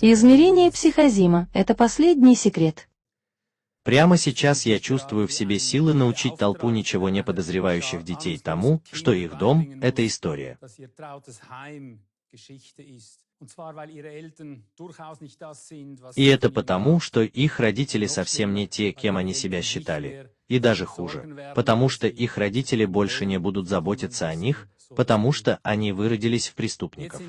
Измерение психозима – это последний секрет. Прямо сейчас я чувствую в себе силы научить толпу ничего не подозревающих детей тому, что их дом – это история. И это потому, что их родители совсем не те, кем они себя считали, и даже хуже, потому что их родители больше не будут заботиться о них, потому что они выродились в преступников.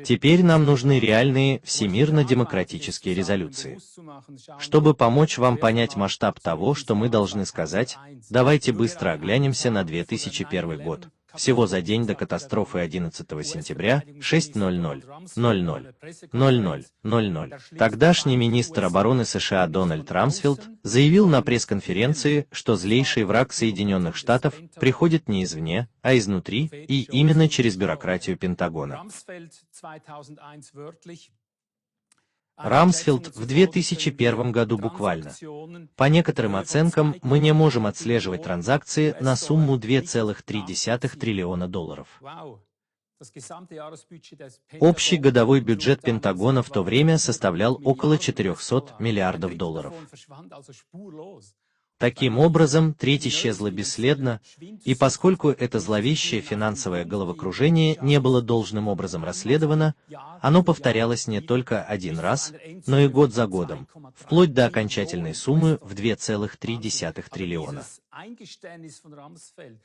Теперь нам нужны реальные всемирно-демократические резолюции. Чтобы помочь вам понять масштаб того, что мы должны сказать, давайте быстро оглянемся на 2001 год. Всего за день до катастрофы 11 сентября, 6:00 тогдашний министр обороны США Дональд Рамсфелд заявил на пресс-конференции, что злейший враг Соединенных Штатов приходит не извне, а изнутри, и именно через бюрократию Пентагона. Рамсфелд в 2001 году буквально. По некоторым оценкам, мы не можем отслеживать транзакции на сумму $2,3 триллиона. Общий годовой бюджет Пентагона в то время составлял около $400 миллиардов. Таким образом, треть исчезла бесследно, и поскольку это зловещее финансовое головокружение не было должным образом расследовано, оно повторялось не только один раз, но и год за годом, вплоть до окончательной суммы в $2,3 триллиона.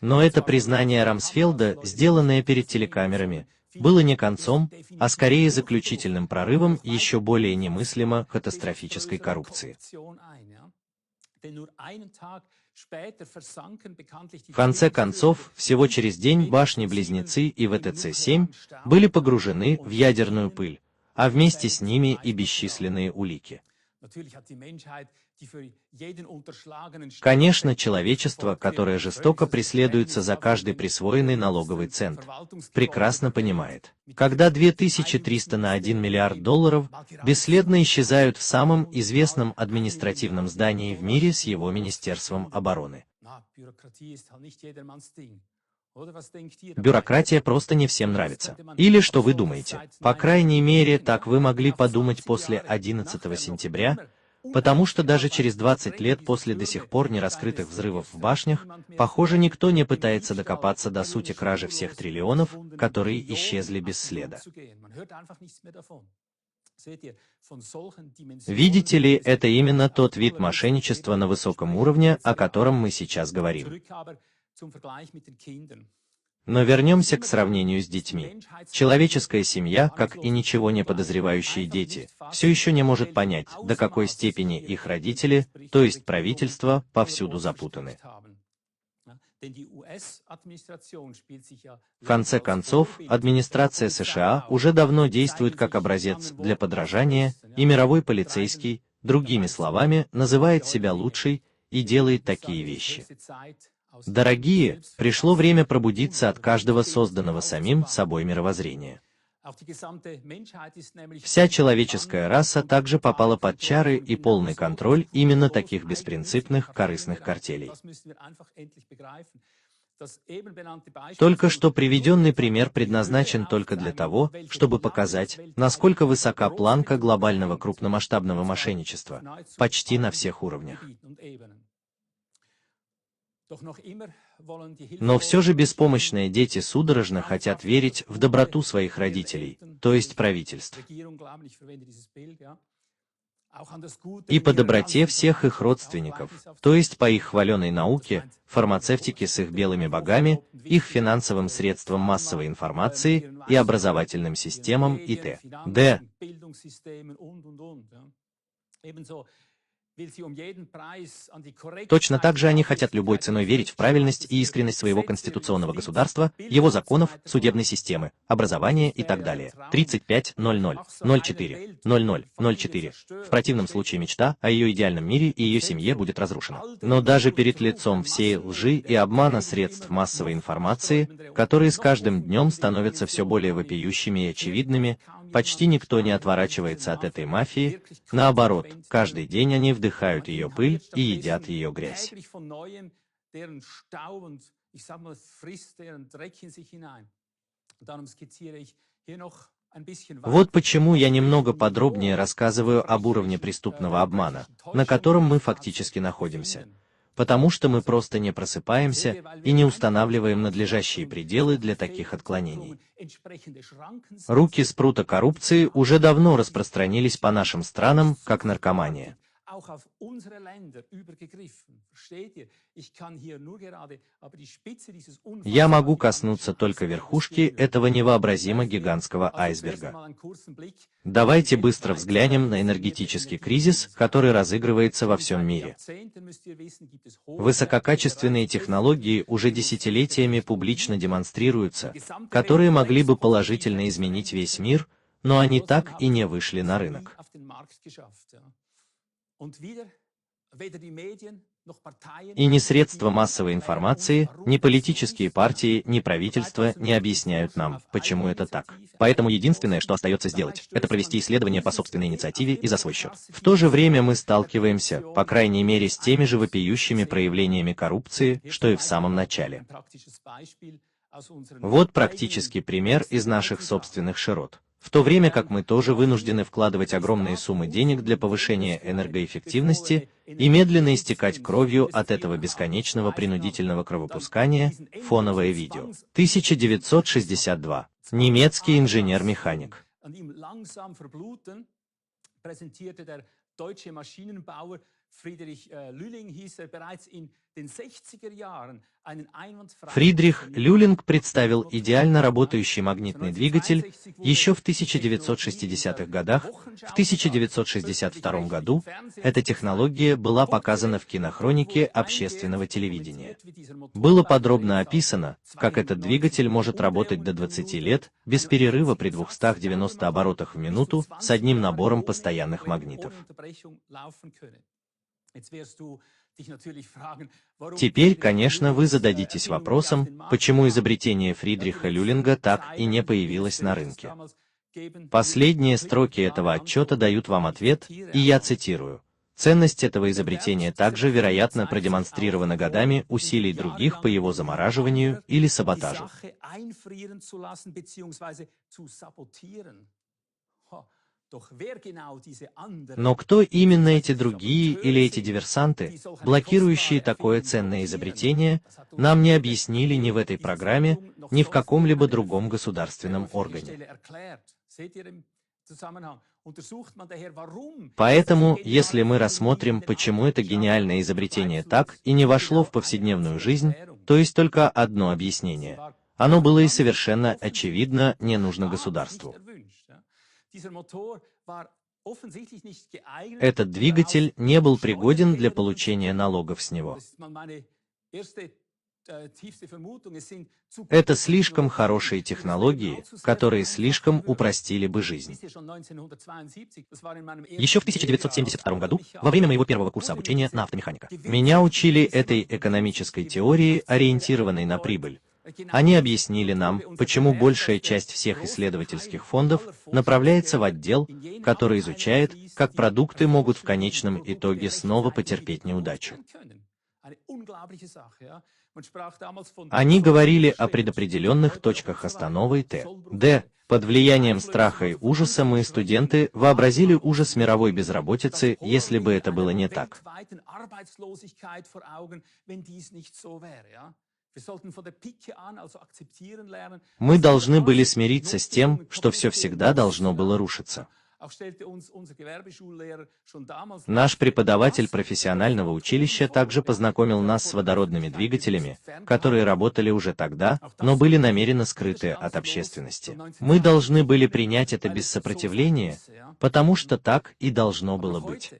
Но это признание Рамсфелда, сделанное перед телекамерами, было не концом, а скорее заключительным прорывом еще более немыслимо катастрофической коррупции. В конце концов, всего через день башни-близнецы и ВТЦ-7 были погружены в ядерную пыль, а вместе с ними и бесчисленные улики. Конечно, человечество, которое жестоко преследуется за каждый присвоенный налоговый цент, прекрасно понимает, когда 2300 на $1 миллиард бесследно исчезают в самом известном административном здании в мире с его Министерством обороны. Бюрократия просто не всем нравится. Или что вы думаете? По крайней мере, так вы могли подумать после 11 сентября, потому что даже через 20 лет после до сих пор нераскрытых взрывов в башнях, похоже, никто не пытается докопаться до сути кражи всех триллионов, которые исчезли без следа. Видите ли, это именно тот вид мошенничества на высоком уровне, о котором мы сейчас говорим. Но вернемся к сравнению с детьми. Человеческая семья, как и ничего не подозревающие дети, все еще не может понять, до какой степени их родители, то есть правительство, повсюду запутаны. В конце концов, администрация США уже давно действует как образец для подражания, и мировой полицейский, другими словами, называет себя лучшей и делает такие вещи. Дорогие, пришло время пробудиться от каждого созданного самим собой мировоззрения. Вся человеческая раса также попала под чары и полный контроль именно таких беспринципных, корыстных картелей. Только что приведенный пример предназначен только для того, чтобы показать, насколько высока планка глобального крупномасштабного мошенничества, почти на всех уровнях. Но все же беспомощные дети судорожно хотят верить в доброту своих родителей, то есть правительств, и по доброте всех их родственников, то есть по их хваленой науке, фармацевтике с их белыми богами, их финансовым средствам массовой информации и образовательным системам и т.д. Точно так же они хотят любой ценой верить в правильность и искренность своего конституционного государства, его законов, судебной системы, образования и так далее. 35:00:04:00:04. В противном случае мечта о ее идеальном мире и ее семье будет разрушена. Но даже перед лицом всей лжи и обмана средств массовой информации, которые с каждым днем становятся все более вопиющими и очевидными, почти никто не отворачивается от этой мафии, наоборот, каждый день они вдыхают ее пыль и едят ее грязь. Вот почему я немного подробнее рассказываю об уровне преступного обмана, на котором мы фактически находимся. Потому что мы просто не просыпаемся и не устанавливаем надлежащие пределы для таких отклонений. Руки спрута коррупции уже давно распространились по нашим странам, как наркомания. Я могу коснуться только верхушки этого невообразимо гигантского айсберга. Давайте быстро взглянем на энергетический кризис, который разыгрывается во всем мире. Высококачественные технологии уже десятилетиями публично демонстрируются, которые могли бы положительно изменить весь мир, но они так и не вышли на рынок. И ни средства массовой информации, ни политические партии, ни правительство не объясняют нам, почему это так. Поэтому единственное, что остается сделать, это провести исследование по собственной инициативе и за свой счет. В то же время мы сталкиваемся, по крайней мере, с теми же вопиющими проявлениями коррупции, что и в самом начале. Вот практический пример из наших собственных широт. В то время как мы тоже вынуждены вкладывать огромные суммы денег для повышения энергоэффективности и медленно истекать кровью от этого бесконечного принудительного кровопускания, фоновое видео. 1962. Немецкий инженер-механик. Фридрих Люлинг представил идеально работающий магнитный двигатель еще в 1960-х годах. В 1962 году эта технология была показана в кинохронике общественного телевидения. Было подробно описано, как этот двигатель может работать до 20 лет, без перерыва при 290 оборотах в минуту, с одним набором постоянных магнитов. Теперь, конечно, вы зададитесь вопросом, почему изобретение Фридриха Люлинга так и не появилось на рынке. Последние строки этого отчета дают вам ответ, и я цитирую. Ценность этого изобретения также, вероятно, продемонстрирована годами усилий других по его замораживанию или саботажу. Но кто именно эти другие или эти диверсанты, блокирующие такое ценное изобретение, нам не объяснили ни в этой программе, ни в каком-либо другом государственном органе. Поэтому, если мы рассмотрим, почему это гениальное изобретение так и не вошло в повседневную жизнь, то есть только одно объяснение. Оно было и совершенно очевидно не нужно государству. Этот двигатель не был пригоден для получения налогов с него. Это слишком хорошие технологии, которые слишком упростили бы жизнь. Еще в 1972 году, во время моего первого курса обучения на автомеханика, меня учили этой экономической теории, ориентированной на прибыль. Они объяснили нам, почему большая часть всех исследовательских фондов направляется в отдел, который изучает, как продукты могут в конечном итоге снова потерпеть неудачу. Они говорили о предопределенных точках остановы Т. Д. Под влиянием страха и ужаса мы, студенты, вообразили ужас мировой безработицы, если бы это было не так. Мы должны были смириться с тем, что все всегда должно было рушиться. Наш преподаватель профессионального училища также познакомил нас с водородными двигателями, которые работали уже тогда, но были намеренно скрыты от общественности. Мы должны были принять это без сопротивления, потому что так и должно было быть.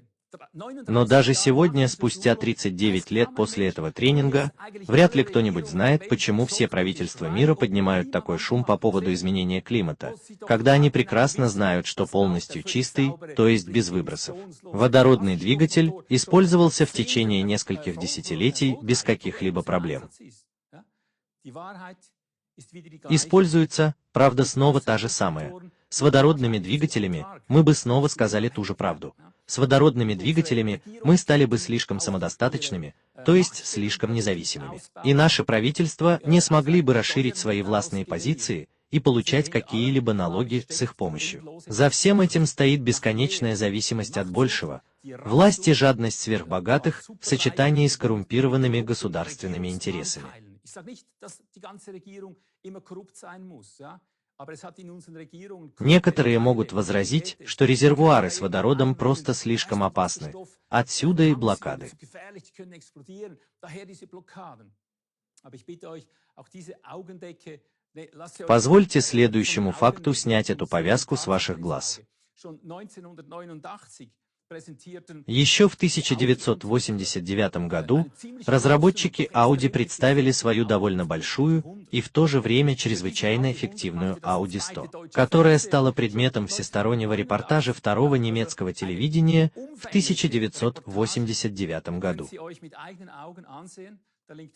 Но даже сегодня, спустя 39 лет после этого тренинга, вряд ли кто-нибудь знает, почему все правительства мира поднимают такой шум по поводу изменения климата, когда они прекрасно знают, что полностью чистый, то есть без выбросов, водородный двигатель использовался в течение нескольких десятилетий без каких-либо проблем. Используется, правда, снова та же самая. С водородными двигателями мы бы снова сказали ту же правду. С водородными двигателями мы стали бы слишком самодостаточными, то есть слишком независимыми. И наши правительства не смогли бы расширить свои властные позиции и получать какие-либо налоги с их помощью. За всем этим стоит бесконечная зависимость от большего, власть и жадность сверхбогатых в сочетании с коррумпированными государственными интересами. Некоторые могут возразить, что резервуары с водородом просто слишком опасны. Отсюда и блокады. Позвольте следующему факту снять эту повязку с ваших глаз. Еще в 1989 году разработчики Audi представили свою довольно большую и в то же время чрезвычайно эффективную Audi 100, которая стала предметом всестороннего репортажа второго немецкого телевидения в 1989 году.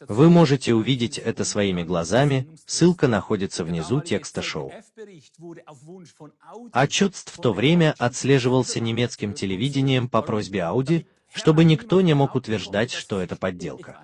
Вы можете увидеть это своими глазами, ссылка находится внизу текста шоу. Отчет в то время отслеживался немецким телевидением по просьбе Audi, чтобы никто не мог утверждать, что это подделка.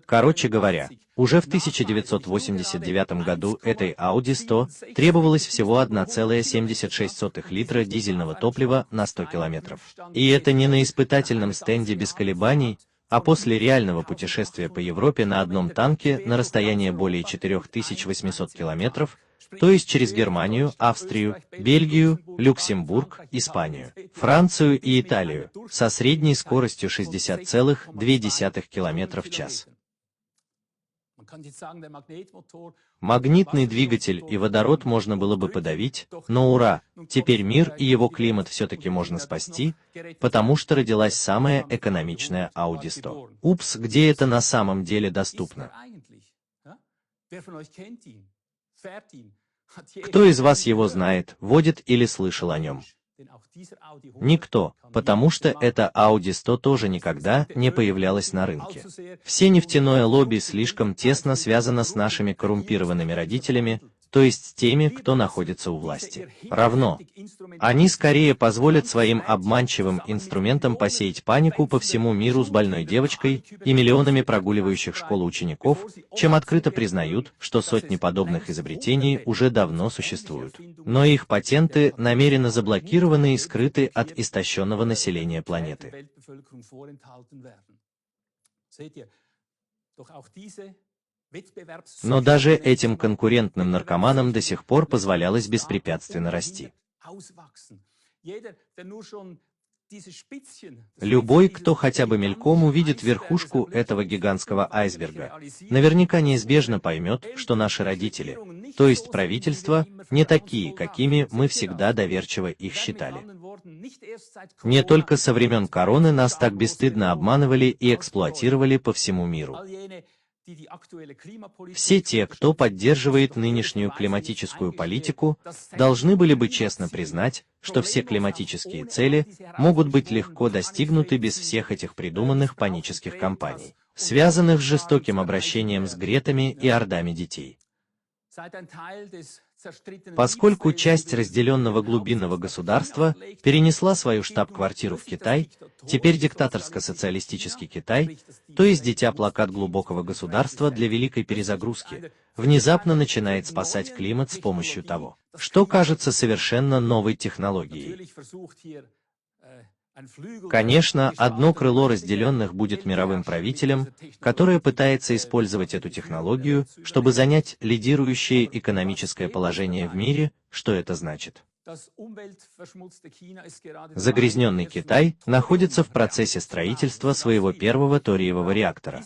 Короче говоря, уже в 1989 году этой Audi 100 требовалось всего 1,76 литра дизельного топлива на 100 километров. И это не на испытательном стенде без колебаний, а после реального путешествия по Европе на одном танке на расстояние более 4800 километров, то есть через Германию, Австрию, Бельгию, Люксембург, Испанию, Францию и Италию, со средней скоростью 60,2 км в час. Магнитный двигатель и водород можно было бы подавить, но ура, теперь мир и его климат все-таки можно спасти, потому что родилась самая экономичная Audi 100. Упс, где это на самом деле доступно? Кто из вас его знает, водит или слышал о нем? Никто, потому что эта Audi 100 тоже никогда не появлялась на рынке. Все нефтяное лобби слишком тесно связано с нашими коррумпированными родителями, то есть с теми, кто находится у власти. Равно. Они скорее позволят своим обманчивым инструментам посеять панику по всему миру с больной девочкой и миллионами прогуливающих школу учеников, чем открыто признают, что сотни подобных изобретений уже давно существуют. Но их патенты намеренно заблокированы и скрыты от истощенного населения планеты. Но даже этим конкурентным наркоманам до сих пор позволялось беспрепятственно расти. Любой, кто хотя бы мельком увидит верхушку этого гигантского айсберга, наверняка неизбежно поймет, что наши родители, то есть правительство, не такие, какими мы всегда доверчиво их считали. Не только со времен короны нас так бесстыдно обманывали и эксплуатировали по всему миру. Все те, кто поддерживает нынешнюю климатическую политику, должны были бы честно признать, что все климатические цели могут быть легко достигнуты без всех этих придуманных панических кампаний, связанных с жестоким обращением с Гретами и ордами детей. Поскольку часть разделенного глубинного государства перенесла свою штаб-квартиру в Китай, теперь диктаторско-социалистический Китай, то есть дитя-плакат глубокого государства для великой перезагрузки, внезапно начинает спасать климат с помощью того, что кажется совершенно новой технологией. Конечно, одно крыло разделенных будет мировым правителем, которое пытается использовать эту технологию, чтобы занять лидирующее экономическое положение в мире. Что это значит? Загрязненный Китай находится в процессе строительства своего первого ториевого реактора.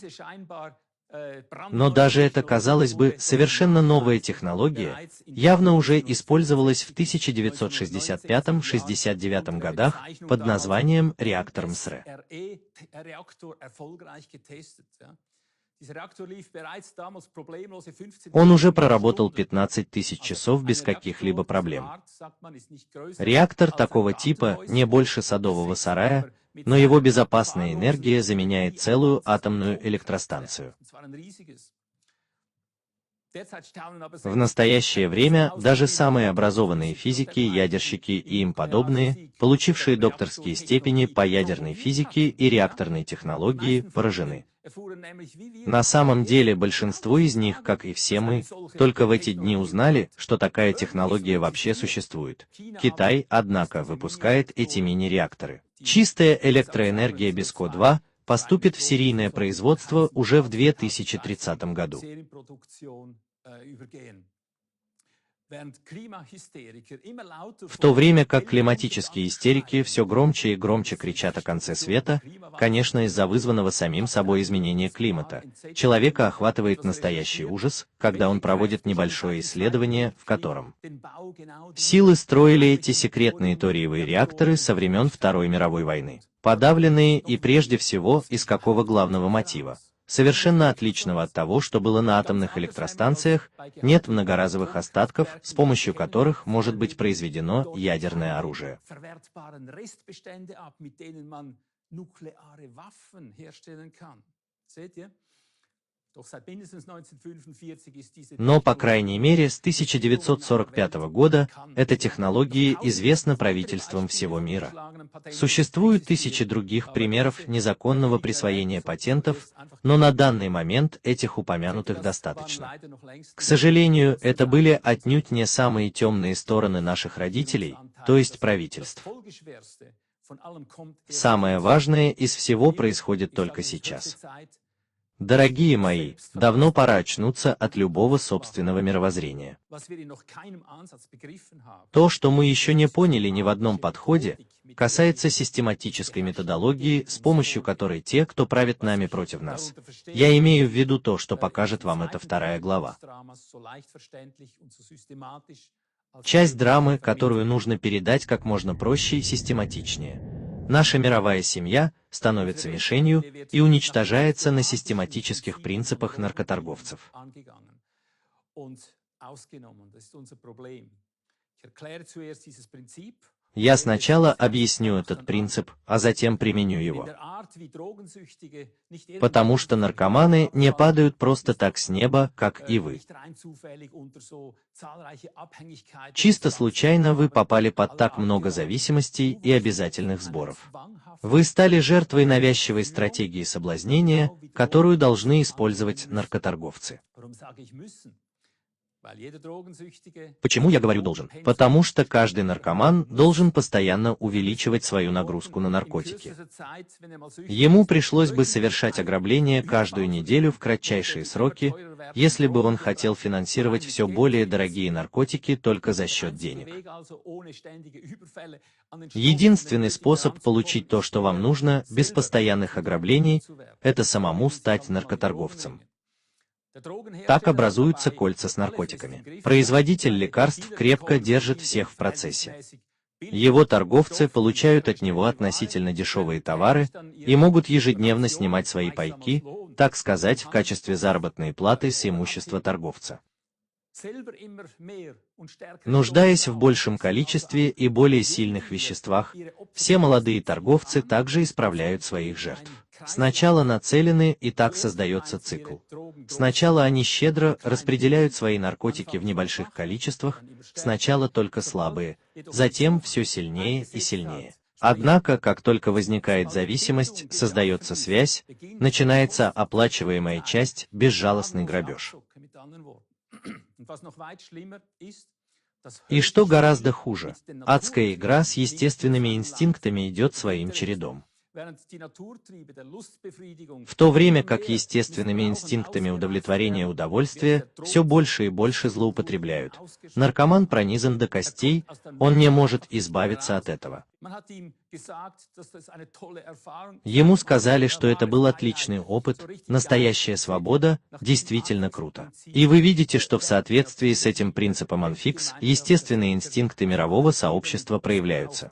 Но даже эта, казалось бы, совершенно новая технология явно уже использовалась в 1965-69 годах под названием реактор МСРЭ. Он уже проработал 15 тысяч часов без каких-либо проблем. Реактор такого типа не больше садового сарая, но его безопасная энергия заменяет целую атомную электростанцию. В настоящее время даже самые образованные физики, ядерщики и им подобные, получившие докторские степени по ядерной физике и реакторной технологии, поражены. На самом деле большинство из них, как и все мы, только в эти дни узнали, что такая технология вообще существует. Китай, однако, выпускает эти мини-реакторы. Чистая электроэнергия без КО-2 поступит в серийное производство уже в 2030 году. В то время как климатические истерики все громче и громче кричат о конце света, конечно, из-за вызванного самим собой изменения климата, человека охватывает настоящий ужас, когда он проводит небольшое исследование, в котором силы строили эти секретные ториевые реакторы со времен Второй мировой войны, подавленные и прежде всего из какого главного мотива? Совершенно отличного от того, что было на атомных электростанциях, нет многоразовых остатков, с помощью которых может быть произведено ядерное оружие. Но, по крайней мере, с 1945 года эта технология известна правительствам всего мира. Существуют тысячи других примеров незаконного присвоения патентов, но на данный момент этих упомянутых достаточно. К сожалению, это были отнюдь не самые темные стороны наших родителей, то есть правительств. Самое важное из всего происходит только сейчас. Дорогие мои, давно пора очнуться от любого собственного мировоззрения. То, что мы еще не поняли ни в одном подходе, касается систематической методологии, с помощью которой те, кто правит нами против нас. Я имею в виду то, что покажет вам эта 2 глава. Часть драмы, которую нужно передать как можно проще и систематичнее. Наша мировая семья становится мишенью и уничтожается на систематических принципах наркоторговцев. Я сначала объясню этот принцип, а затем применю его. Потому что наркоманы не падают просто так с неба, как и вы. Чисто случайно вы попали под так много зависимостей и обязательных сборов. Вы стали жертвой навязчивой стратегии соблазнения, которую должны использовать наркоторговцы. Почему я говорю «должен»? Потому что каждый наркоман должен постоянно увеличивать свою нагрузку на наркотики. Ему пришлось бы совершать ограбления каждую неделю в кратчайшие сроки, если бы он хотел финансировать все более дорогие наркотики только за счет денег. Единственный способ получить то, что вам нужно, без постоянных ограблений, это самому стать наркоторговцем. Так образуются кольца с наркотиками. Производитель лекарств крепко держит всех в процессе. Его торговцы получают от него относительно дешевые товары и могут ежедневно снимать свои пайки, так сказать, в качестве заработной платы с имущества торговца. Нуждаясь в большем количестве и более сильных веществах, все молодые торговцы также исправляют своих жертв. Сначала нацелены, и так создается цикл. Сначала они щедро распределяют свои наркотики в небольших количествах, сначала только слабые, затем все сильнее и сильнее. Однако, как только возникает зависимость, создается связь, начинается оплачиваемая часть, безжалостный грабеж. И что гораздо хуже, адская игра с естественными инстинктами идет своим чередом. В то время как естественными инстинктами удовлетворения удовольствия все больше и больше злоупотребляют. Наркоман пронизан до костей, он не может избавиться от этого. Ему сказали, что это был отличный опыт, настоящая свобода, действительно круто. И вы видите, что в соответствии с этим принципом Анфикс, естественные инстинкты мирового сообщества проявляются.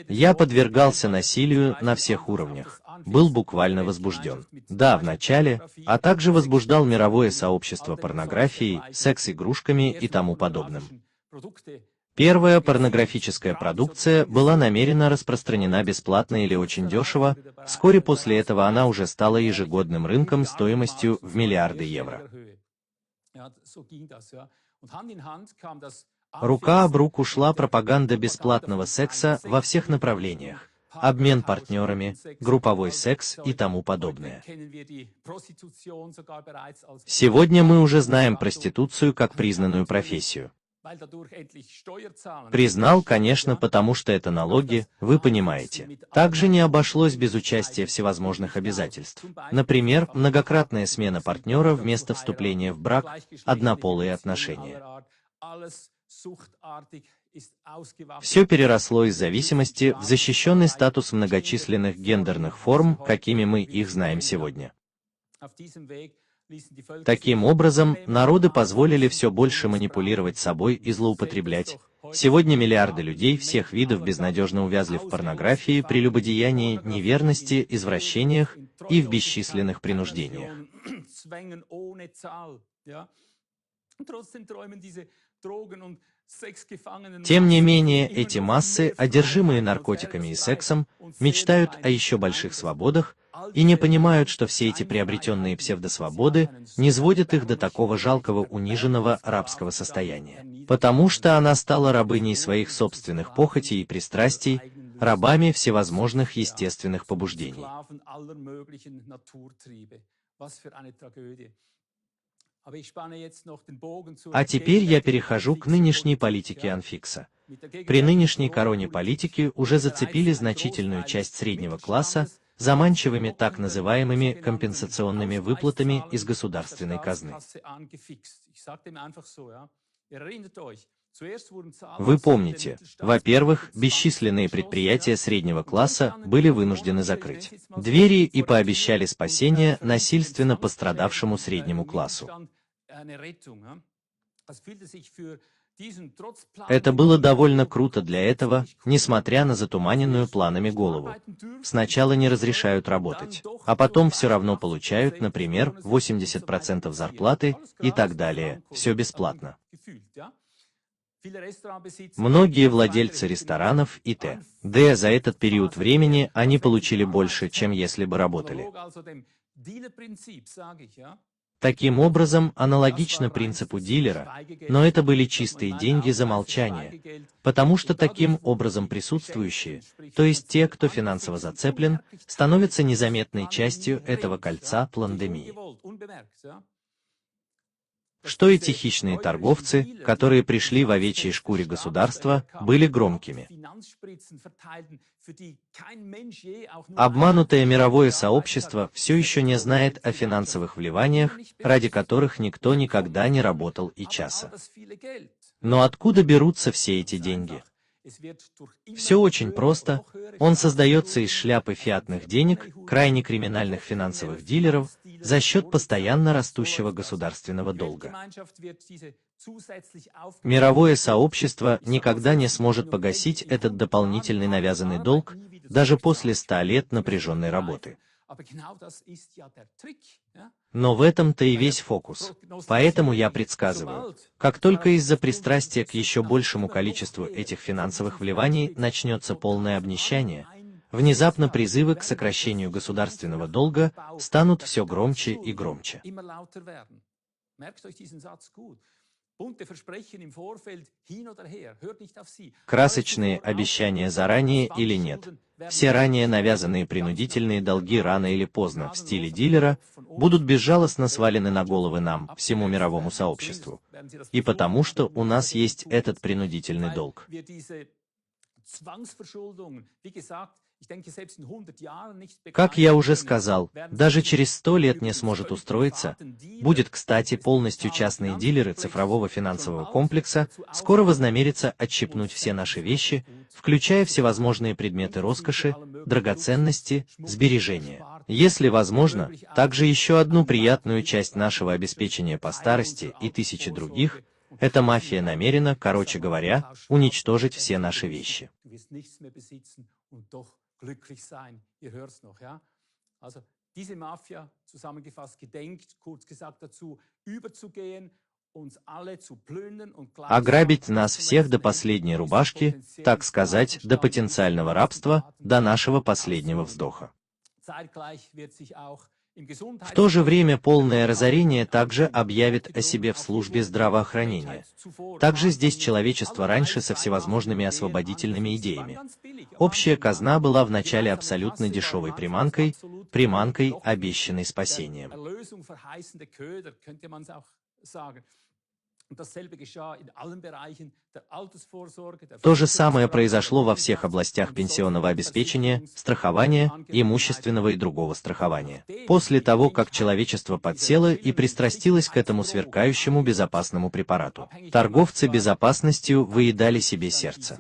Я подвергался насилию на всех уровнях, был буквально возбужден. Да, в начале, а также возбуждал мировое сообщество порнографией, секс-игрушками и тому подобным. Первая порнографическая продукция была намеренно распространена бесплатно или очень дешево, вскоре после этого она уже стала ежегодным рынком стоимостью в миллиарды евро. Рука об руку шла пропаганда бесплатного секса во всех направлениях, обмен партнерами, групповой секс и тому подобное. Сегодня мы уже знаем проституцию как признанную профессию. Признал, конечно, потому что это налоги, вы понимаете. Также не обошлось без участия всевозможных обязательств. Например, многократная смена партнера вместо вступления в брак, однополые отношения. Все переросло из зависимости в защищенный статус многочисленных гендерных форм, какими мы их знаем сегодня. Таким образом, народы позволили все больше манипулировать собой и злоупотреблять. Сегодня миллиарды людей всех видов безнадежно увязли в порнографии, прелюбодеянии, неверности, извращениях и в бесчисленных принуждениях. Тем не менее, эти массы, одержимые наркотиками и сексом, мечтают о еще больших свободах и не понимают, что все эти приобретенные псевдосвободы низводят их до такого жалкого униженного рабского состояния. Потому что она стала рабыней своих собственных похотей и пристрастий, рабами всевозможных естественных побуждений. А теперь я перехожу к нынешней политике Анфикса. При нынешней короне политики уже зацепили значительную часть среднего класса заманчивыми так называемыми компенсационными выплатами из государственной казны. Вы помните, во-первых, бесчисленные предприятия среднего класса были вынуждены закрыть двери и пообещали спасение насильственно пострадавшему среднему классу. Это было довольно круто для этого, несмотря на затуманенную планами голову. Сначала не разрешают работать, а потом все равно получают, например, 80% зарплаты и так далее, все бесплатно. Многие владельцы ресторанов и т.д. за этот период времени они получили больше, чем если бы работали. Таким образом, аналогично принципу дилера, но это были чистые деньги за молчание, потому что таким образом присутствующие, то есть те, кто финансово зацеплен, становятся незаметной частью этого кольца пандемии. Что эти хищные торговцы, которые пришли в овечьей шкуре государства, были громкими. Обманутое мировое сообщество все еще не знает о финансовых вливаниях, ради которых никто никогда не работал и часа. Но откуда берутся все эти деньги? Все очень просто. Он создается из шляпы фиатных денег, крайне криминальных финансовых дилеров, за счет постоянно растущего государственного долга. Мировое сообщество никогда не сможет погасить этот дополнительный навязанный долг, даже после 100 лет напряженной работы. Но в этом-то и весь фокус. Поэтому я предсказываю, как только из-за пристрастия к еще большему количеству этих финансовых вливаний начнется полное обнищание, внезапно призывы к сокращению государственного долга станут все громче и громче. Красочные обещания заранее или нет. Все ранее навязанные принудительные долги рано или поздно в стиле дилера будут безжалостно свалены на головы нам, всему мировому сообществу. И потому что у нас есть этот принудительный долг. Как я уже сказал, даже через 100 лет не сможет устроиться, будет, кстати, полностью частные дилеры цифрового финансового комплекса, скоро вознамерятся отщипнуть все наши вещи, включая всевозможные предметы роскоши, драгоценности, сбережения. Если возможно, также еще одну приятную часть нашего обеспечения по старости и тысячи других, эта мафия намерена, короче говоря, уничтожить все наши вещи. Glücklich sein. Ihr hört es noch, ja? Also diese Mafia, zusammengefasst, gedenkt, kurz gesagt dazu, überzugehen ограбить нас всех до последней рубашки, так сказать, до потенциального рабства, до нашего последнего вздоха. В то же время полное разорение также объявит о себе в службе здравоохранения. Также здесь человечество раньше со всевозможными освободительными идеями. Общая казна была вначале абсолютно дешевой приманкой, обещанной спасением. То же самое произошло во всех областях пенсионного обеспечения, страхования, имущественного и другого страхования. После того, как человечество подсело и пристрастилось к этому сверкающему безопасному препарату, торговцы безопасностью выедали себе сердце.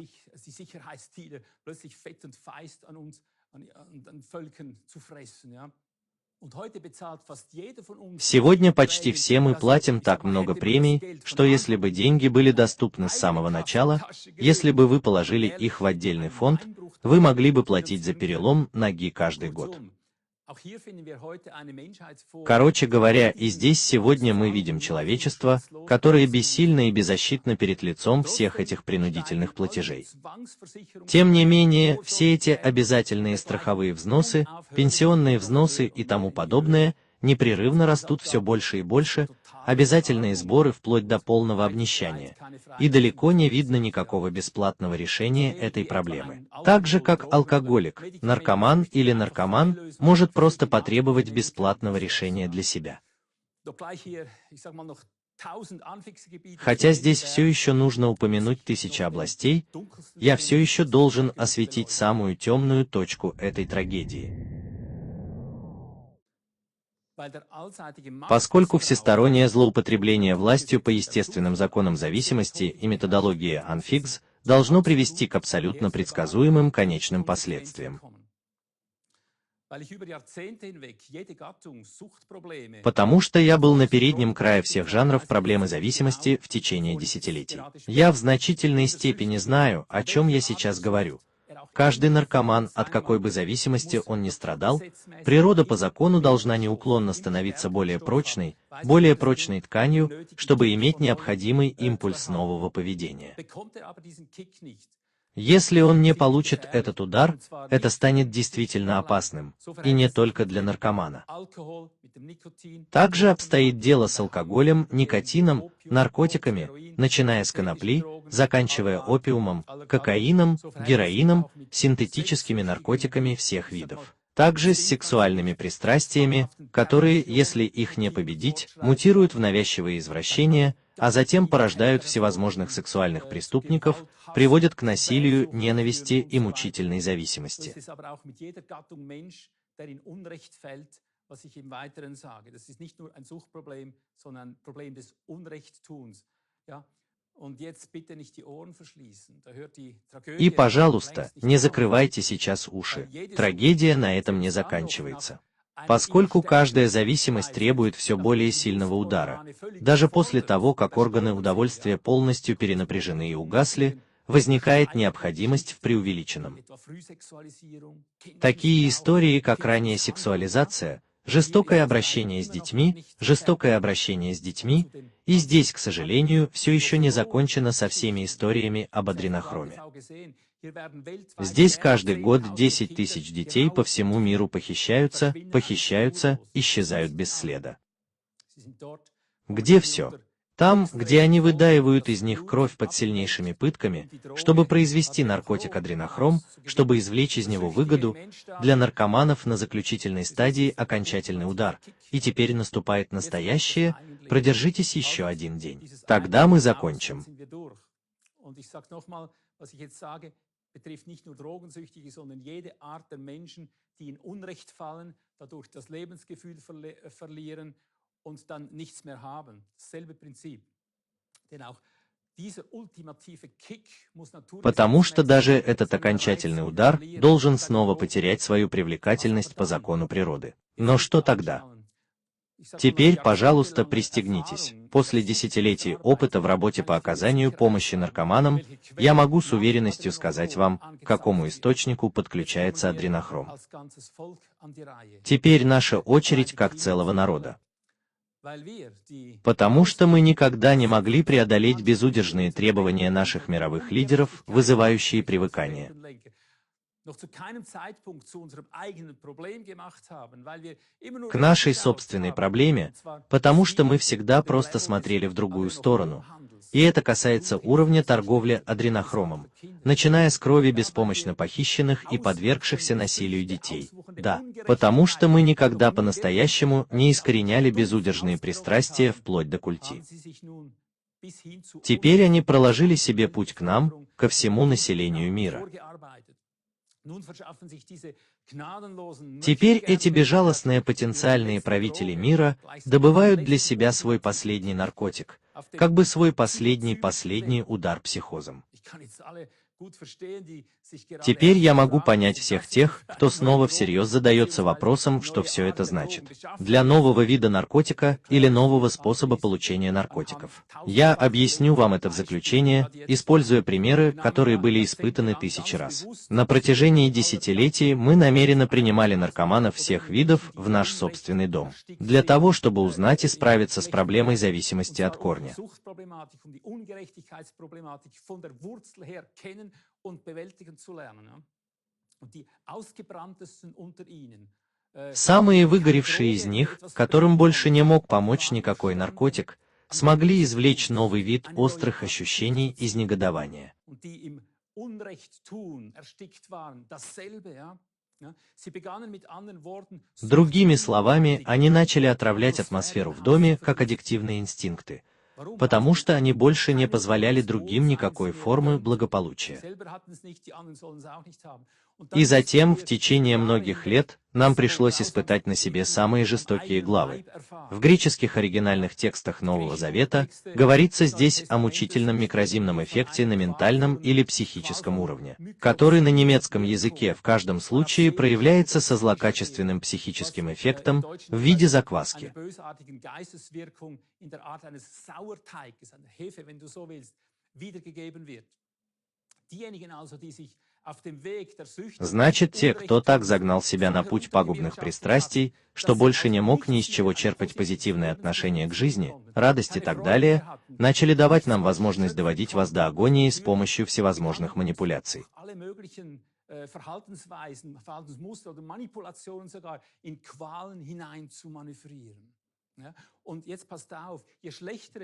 Сегодня почти все мы платим так много премий, что если бы деньги были доступны с самого начала, если бы вы положили их в отдельный фонд, вы могли бы платить за перелом ноги каждый год. Короче говоря, и здесь сегодня мы видим человечество, которое бессильно и беззащитно перед лицом всех этих принудительных платежей. Тем не менее, все эти обязательные страховые взносы, пенсионные взносы и тому подобное непрерывно растут все больше и больше, обязательные сборы вплоть до полного обнищания, и далеко не видно никакого бесплатного решения этой проблемы. Так же, как алкоголик, наркоман или наркоман может просто потребовать бесплатного решения для себя. Хотя здесь все еще нужно упомянуть тысячи областей, я все еще должен осветить самую темную точку этой трагедии. Поскольку всестороннее злоупотребление властью по естественным законам зависимости и методология Анфигс должно привести к абсолютно предсказуемым конечным последствиям. Потому что я был на переднем крае всех жанров проблемы зависимости в течение десятилетий. Я в значительной степени знаю, о чем я сейчас говорю. Каждый наркоман, от какой бы зависимости он ни страдал, природа по закону должна неуклонно становиться более прочной тканью, чтобы иметь необходимый импульс нового поведения. Если он не получит этот удар, это станет действительно опасным, и не только для наркомана. Также обстоит дело с алкоголем, никотином, наркотиками, начиная с конопли, заканчивая опиумом, кокаином, героином, синтетическими наркотиками всех видов. Также с сексуальными пристрастиями, которые, если их не победить, мутируют в навязчивые извращения, а затем порождают всевозможных сексуальных преступников, приводят к насилию, ненависти и мучительной зависимости. И, пожалуйста, не закрывайте сейчас уши. Трагедия на этом не заканчивается. Поскольку каждая зависимость требует все более сильного удара, даже после того, как органы удовольствия полностью перенапряжены и угасли, возникает необходимость в преувеличенном. Такие истории, как ранняя сексуализация, жестокое обращение с детьми, и здесь, к сожалению, все еще не закончено со всеми историями об адренохроме. Здесь каждый год 10 тысяч детей по всему миру похищаются, исчезают без следа. Где все? Там, где они выдаивают из них кровь под сильнейшими пытками, чтобы произвести наркотик адренохром, чтобы извлечь из него выгоду, для наркоманов на заключительной стадии окончательный удар, и теперь наступает настоящее, продержитесь еще один день. Тогда мы закончим. Betrifft nicht nur Drogensüchtige, sondern jede Art der Menschen, die in Unrecht fallen, dadurch das Lebensgefühl verlieren und dann nichts mehr haben. Dasselbe Prinzip. Denn auch dieser ultimative Kick muss natürlich... Потому что даже этот окончательный удар должен снова потерять свою привлекательность по закону природы. Но что тогда? Теперь, пожалуйста, пристегнитесь. После десятилетий опыта в работе по оказанию помощи наркоманам, я могу с уверенностью сказать вам, к какому источнику подключается адренохром. Теперь наша очередь как целого народа. Потому что мы никогда не могли преодолеть безудержные требования наших мировых лидеров, вызывающие привыкание. К нашей собственной проблеме, потому что мы всегда просто смотрели в другую сторону. И это касается уровня торговли адренохромом, начиная с крови беспомощно похищенных и подвергшихся насилию детей. Да, потому что мы никогда по-настоящему не искореняли безудержные пристрастия вплоть до культи. Теперь они проложили себе путь к нам, ко всему населению мира. Теперь эти безжалостные потенциальные правители мира добывают для себя свой последний наркотик, как бы свой последний удар психозом. Теперь я могу понять всех тех, кто снова всерьез задается вопросом, что все это значит для нового вида наркотика или нового способа получения наркотиков. Я объясню вам это в заключение, используя примеры, которые были испытаны тысячи раз. На протяжении десятилетий мы намеренно принимали наркоманов всех видов в наш собственный дом, для того, чтобы узнать и справиться с проблемой зависимости от корня. Самые выгоревшие из них, которым больше не мог помочь никакой наркотик, смогли извлечь новый вид острых ощущений из негодования. Другими словами, они начали отравлять атмосферу в доме, как аддиктивные инстинкты, потому что они больше не позволяли другим никакой формы благополучия. И затем, в течение многих лет, нам пришлось испытать на себе самые жестокие главы. В греческих оригинальных текстах Нового Завета говорится здесь о мучительном микрозимном эффекте на ментальном или психическом уровне, который на немецком языке в каждом случае проявляется со злокачественным психическим эффектом в виде закваски. Значит, те, кто так загнал себя на путь пагубных пристрастий, что больше не мог ни из чего черпать позитивное отношение к жизни, радость и так далее, начали давать нам возможность доводить вас до агонии с помощью всевозможных манипуляций.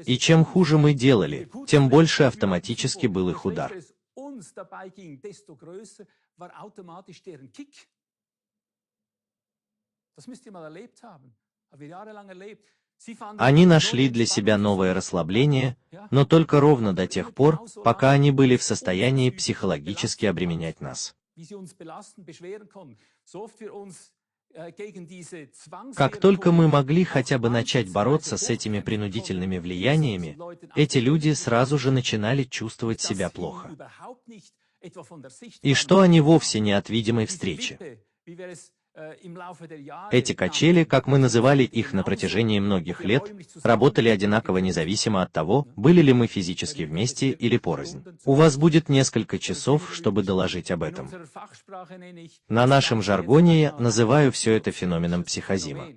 И чем хуже мы делали, тем больше автоматически был их удар. Они нашли для себя новое расслабление, но только ровно до тех пор, пока они были в состоянии психологически обременять нас. Как только мы могли хотя бы начать бороться с этими принудительными влияниями, эти люди сразу же начинали чувствовать себя плохо. И что они вовсе не от видимой встречи. Эти качели, как мы называли их на протяжении многих лет, работали одинаково независимо от того, были ли мы физически вместе или порознь. У вас будет несколько часов, чтобы доложить об этом. На нашем жаргоне я называю все это феноменом психозима.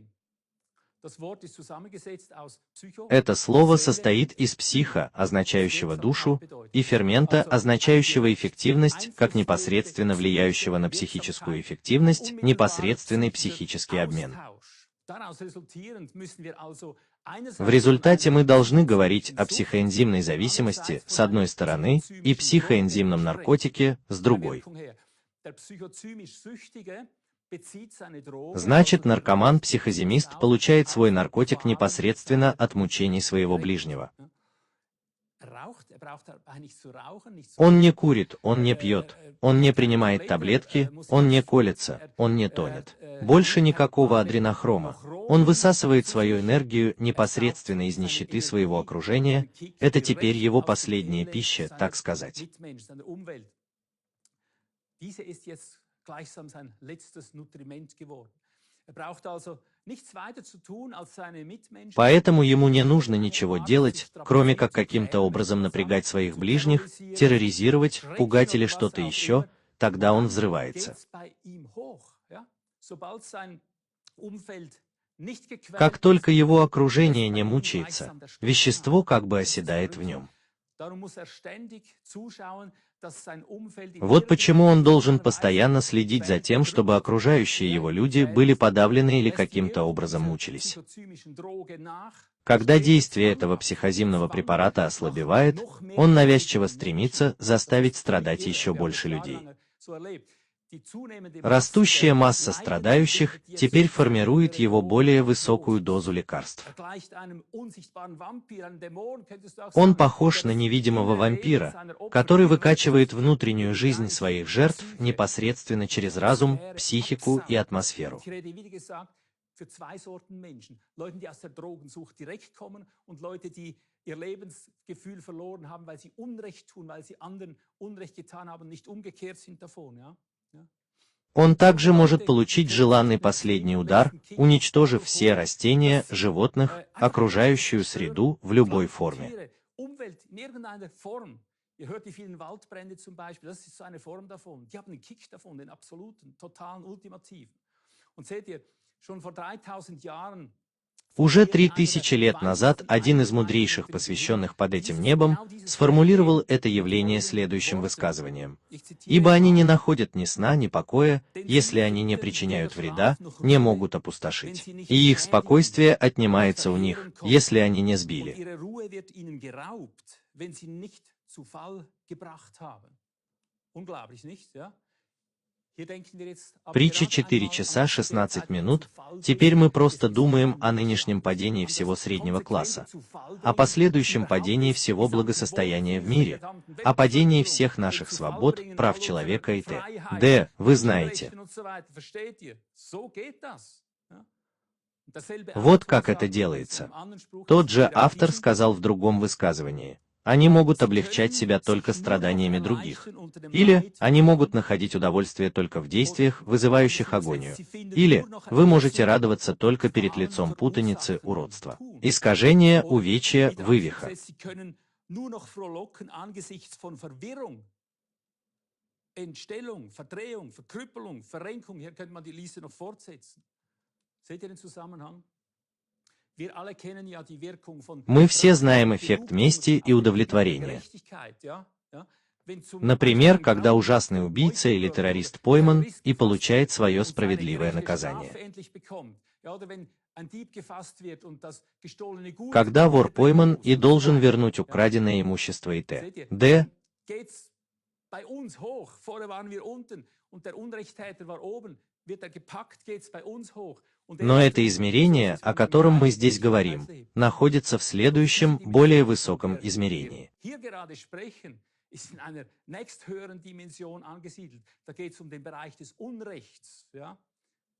Это слово состоит из психо, означающего душу, и фермента, означающего эффективность, как непосредственно влияющего на психическую эффективность, непосредственный психический обмен. В результате мы должны говорить о психоэнзимной зависимости с одной стороны и психоэнзимном наркотике с другой. Значит, наркоман-психозимист получает свой наркотик непосредственно от мучений своего ближнего. Он не курит, он не пьет, он не принимает таблетки, он не колется, он не тонет. Больше никакого адренохрома. Он высасывает свою энергию непосредственно из нищеты своего окружения. Это теперь его последняя пища, так сказать. Поэтому ему не нужно ничего делать, кроме как каким-то образом напрягать своих ближних, терроризировать, пугать или что-то еще, тогда он взрывается. Как только его окружение не мучается, вещество как бы оседает в нем. Вот почему он должен постоянно следить за тем, чтобы окружающие его люди были подавлены или каким-то образом мучились. Когда действие этого психозимного препарата ослабевает, он навязчиво стремится заставить страдать еще больше людей. Растущая масса страдающих теперь формирует его более высокую дозу лекарств. Он похож на невидимого вампира, который выкачивает внутреннюю жизнь своих жертв непосредственно через разум, психику и атмосферу. Für zwei Sorten Menschen. Leute, die aus der Drogensucht direkt kommen und Leute, die ihr Lebensgefühl verloren haben, weil sie Unrecht tun, weil sie anderen Unrecht getan haben, nicht umgekehrt sind davon. Ja? Он также может получить желанный последний удар, уничтожив все растения, животных, окружающую среду в любой форме. Ihr hört die vielen Waldbrände zum Beispiel, das ist so eine Form davon. Die haben den Kick davon, den absoluten, totalen, ultimativen. Und seht ihr, schon vor 3000 Jahren Уже 3000 лет назад один из мудрейших, посвященных под этим небом, сформулировал это явление следующим высказыванием. «Ибо они не находят ни сна, ни покоя, если они не причиняют вреда, не могут опустошить. И их спокойствие отнимается у них, если они не сбили». Притча 4 часа 16 минут. Теперь мы просто думаем о нынешнем падении всего среднего класса, о последующем падении всего благосостояния в мире, о падении всех наших свобод, прав человека и т.д. Вы знаете. Вот как это делается. Тот же автор сказал в другом высказывании. Они могут облегчать себя только страданиями других. Или они могут находить удовольствие только в действиях, вызывающих агонию. Или вы можете радоваться только перед лицом путаницы, уродства, искажения, увечья, вывиха. Entstellung, Verdrehung, Verkrüppelung, Verrenkung, hier könnte man die Liste noch fortsetzen. Seht ihr den Zusammenhang? Мы все знаем эффект мести и удовлетворения. Например, когда ужасный убийца или террорист пойман и получает свое справедливое наказание. Когда вор пойман и должен вернуть украденное имущество и т.д. Но это измерение, о котором мы здесь говорим, находится в следующем, более высоком измерении.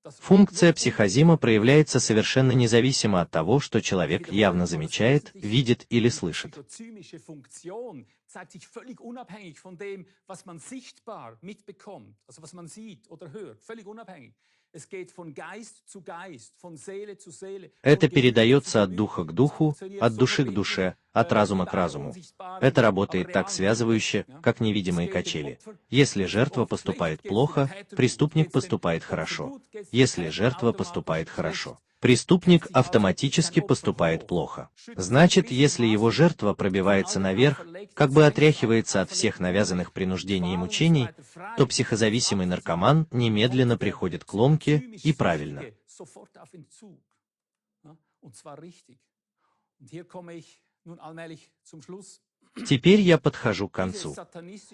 Функция психозима проявляется совершенно независимо от того, что человек явно замечает, видит или слышит. Это передается от духа к духу, от души к душе, от разума к разуму. Это работает так связывающе, как невидимые качели. Если жертва поступает плохо, преступник поступает хорошо. Если жертва поступает хорошо, преступник автоматически поступает плохо. Значит, если его жертва пробивается наверх, как бы отряхивается от всех навязанных принуждений и мучений, то психозависимый наркоман немедленно приходит к ломке и правильно. Теперь я подхожу к концу.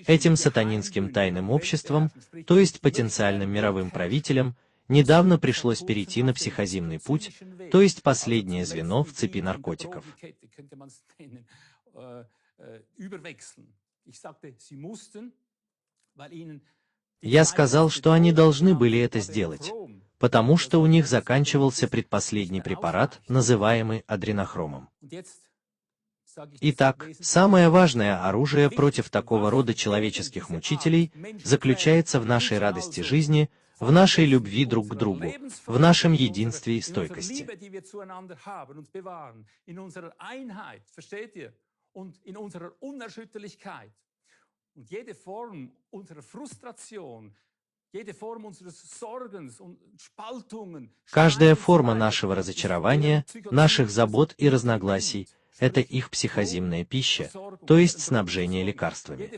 Этим сатанинским тайным обществом, то есть потенциальным мировым правителям, недавно пришлось перейти на психозимный путь, то есть последнее звено в цепи наркотиков. Я сказал, что они должны были это сделать, потому что у них заканчивался предпоследний препарат, называемый адренохромом. Итак, самое важное оружие против такого рода человеческих мучителей заключается в нашей радости жизни, в нашей любви друг к другу, в нашем единстве и стойкости. Каждая форма нашего разочарования, наших забот и разногласий – это их психозимная пища, то есть снабжение лекарствами.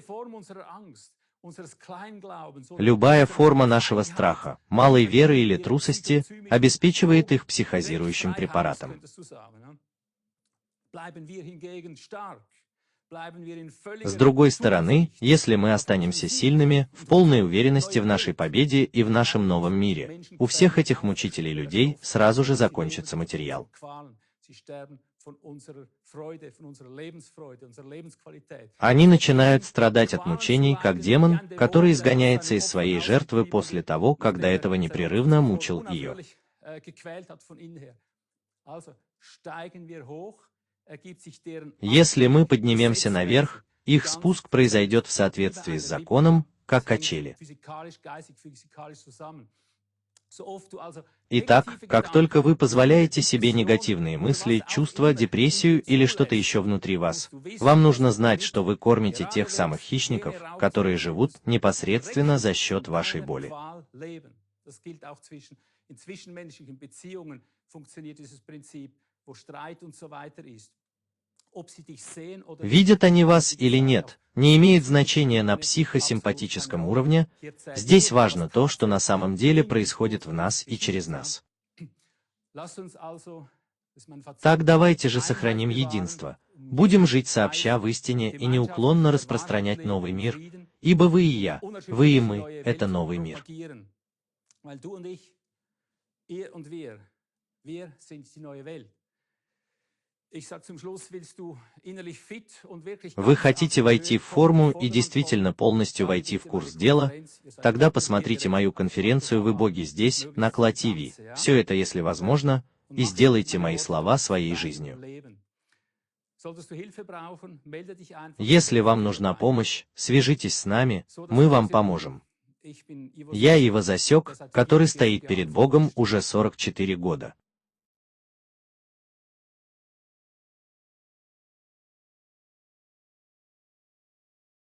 Любая форма нашего страха, малой веры или трусости обеспечивает их психозирующим препаратом. С другой стороны, если мы останемся сильными, в полной уверенности в нашей победе и в нашем новом мире, у всех этих мучителей людей сразу же закончится материал. Они начинают страдать от мучений, как демон, который изгоняется из своей жертвы после того, как до этого непрерывно мучил ее. Если мы поднимемся наверх, их спуск произойдет в соответствии с законом, как качели. Итак, как только вы позволяете себе негативные мысли, чувства, депрессию или что-то еще внутри вас, вам нужно знать, что вы кормите тех самых хищников, которые живут непосредственно за счет вашей боли. Видят они вас или нет, не имеет значения на психосимпатическом уровне, здесь важно то, что на самом деле происходит в нас и через нас. Так давайте же сохраним единство, будем жить сообща в истине и неуклонно распространять новый мир, ибо вы и я, вы и мы – это новый мир. Вы хотите войти в форму и действительно полностью войти в курс дела? Тогда посмотрите мою конференцию «Вы боги» здесь, на Кла ТВ. Все это, если возможно, и сделайте мои слова своей жизнью. Если вам нужна помощь, свяжитесь с нами, мы вам поможем. Я Ива Засек, который стоит перед Богом уже 44 года.